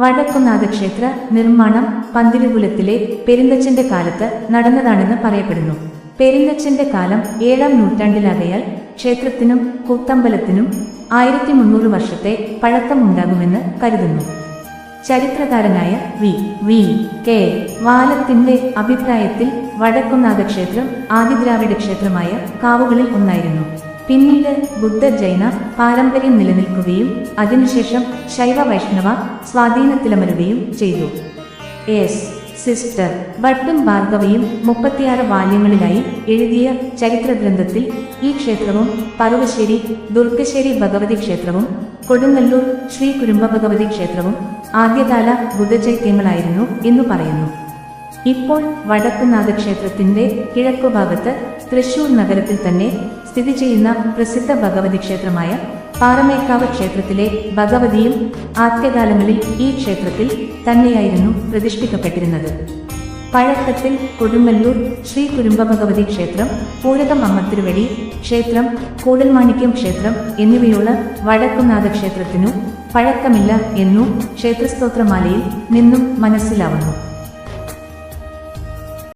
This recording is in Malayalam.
വടക്കുംനാഥ ക്ഷേത്ര നിർമ്മാണം പന്തിരുകുലത്തിലെ പെരുന്തച്ചന്റെ കാലത്ത് നടന്നതാണെന്ന് പറയപ്പെടുന്നു. പെരുന്തച്ചന്റെ കാലം 7-ാം നൂറ്റാണ്ടിലാകയാൽ ക്ഷേത്രത്തിനും കൂത്തമ്പലത്തിനും 1300 വർഷത്തെ പഴക്കമുണ്ടാകുമെന്ന് കരുതുന്നു. ചരിത്രകാരനായ വി കെ വാലത്തിന്റെ അഭിപ്രായത്തിൽ വടക്കുംനാഥ ക്ഷേത്രം ആദിദ്രാവിഡ ക്ഷേത്രമായ കാവുകളിൽ ഒന്നായിരുന്നു. പിന്നീട് ബുദ്ധ ജൈന പാരമ്പര്യം നിലനിൽക്കുകയും അതിനുശേഷം ശൈവ വൈഷ്ണവ സ്വാധീനത്തിലമരുകയും ചെയ്തു. സിസ്റ്റർ ഭട്ടും ഭാർഗവയും 36 വാല്യങ്ങളിലായി എഴുതിയ ചരിത്രഗ്രന്ഥത്തിൽ ഈ ക്ഷേത്രവും പറുവശ്ശേരി ദുർഗശ്ശേരി ഭഗവതി ക്ഷേത്രവും കൊടുങ്ങല്ലൂർ ശ്രീ കുരുംബ ഭഗവതി ക്ഷേത്രവും ആദ്യകാല ബുദ്ധചൈത്യങ്ങളായിരുന്നു എന്നു പറയുന്നു. ഇപ്പോൾ വടക്കുംനാഥ ക്ഷേത്രത്തിന്റെ കിഴക്കുഭാഗത്ത് തൃശൂർ നഗരത്തിൽ തന്നെ സ്ഥിതി ചെയ്യുന്ന പ്രസിദ്ധ ഭഗവതി ക്ഷേത്രമായ പാറമേക്കാവ് ക്ഷേത്രത്തിലെ ഭഗവതിയും ആദ്യകാലങ്ങളിൽ ഈ ക്ഷേത്രത്തിൽ തന്നെയായിരുന്നു പ്രതിഷ്ഠിക്കപ്പെട്ടിരുന്നത്. പഴക്കത്തിൽ കൊടുങ്ങല്ലൂർ ശ്രീ കുരുംബ ഭഗവതി ക്ഷേത്രം, പൂരകം അമ്മത്തിരുവടി ക്ഷേത്രം, കൂടൽമാണിക്യം ക്ഷേത്രം എന്നിവയുള്ള വടക്കുംനാഥ ക്ഷേത്രത്തിനു പഴക്കമില്ല എന്നു ക്ഷേത്രസ്തോത്രമാലയിൽ നിന്നും മനസ്സിലാവുന്നു.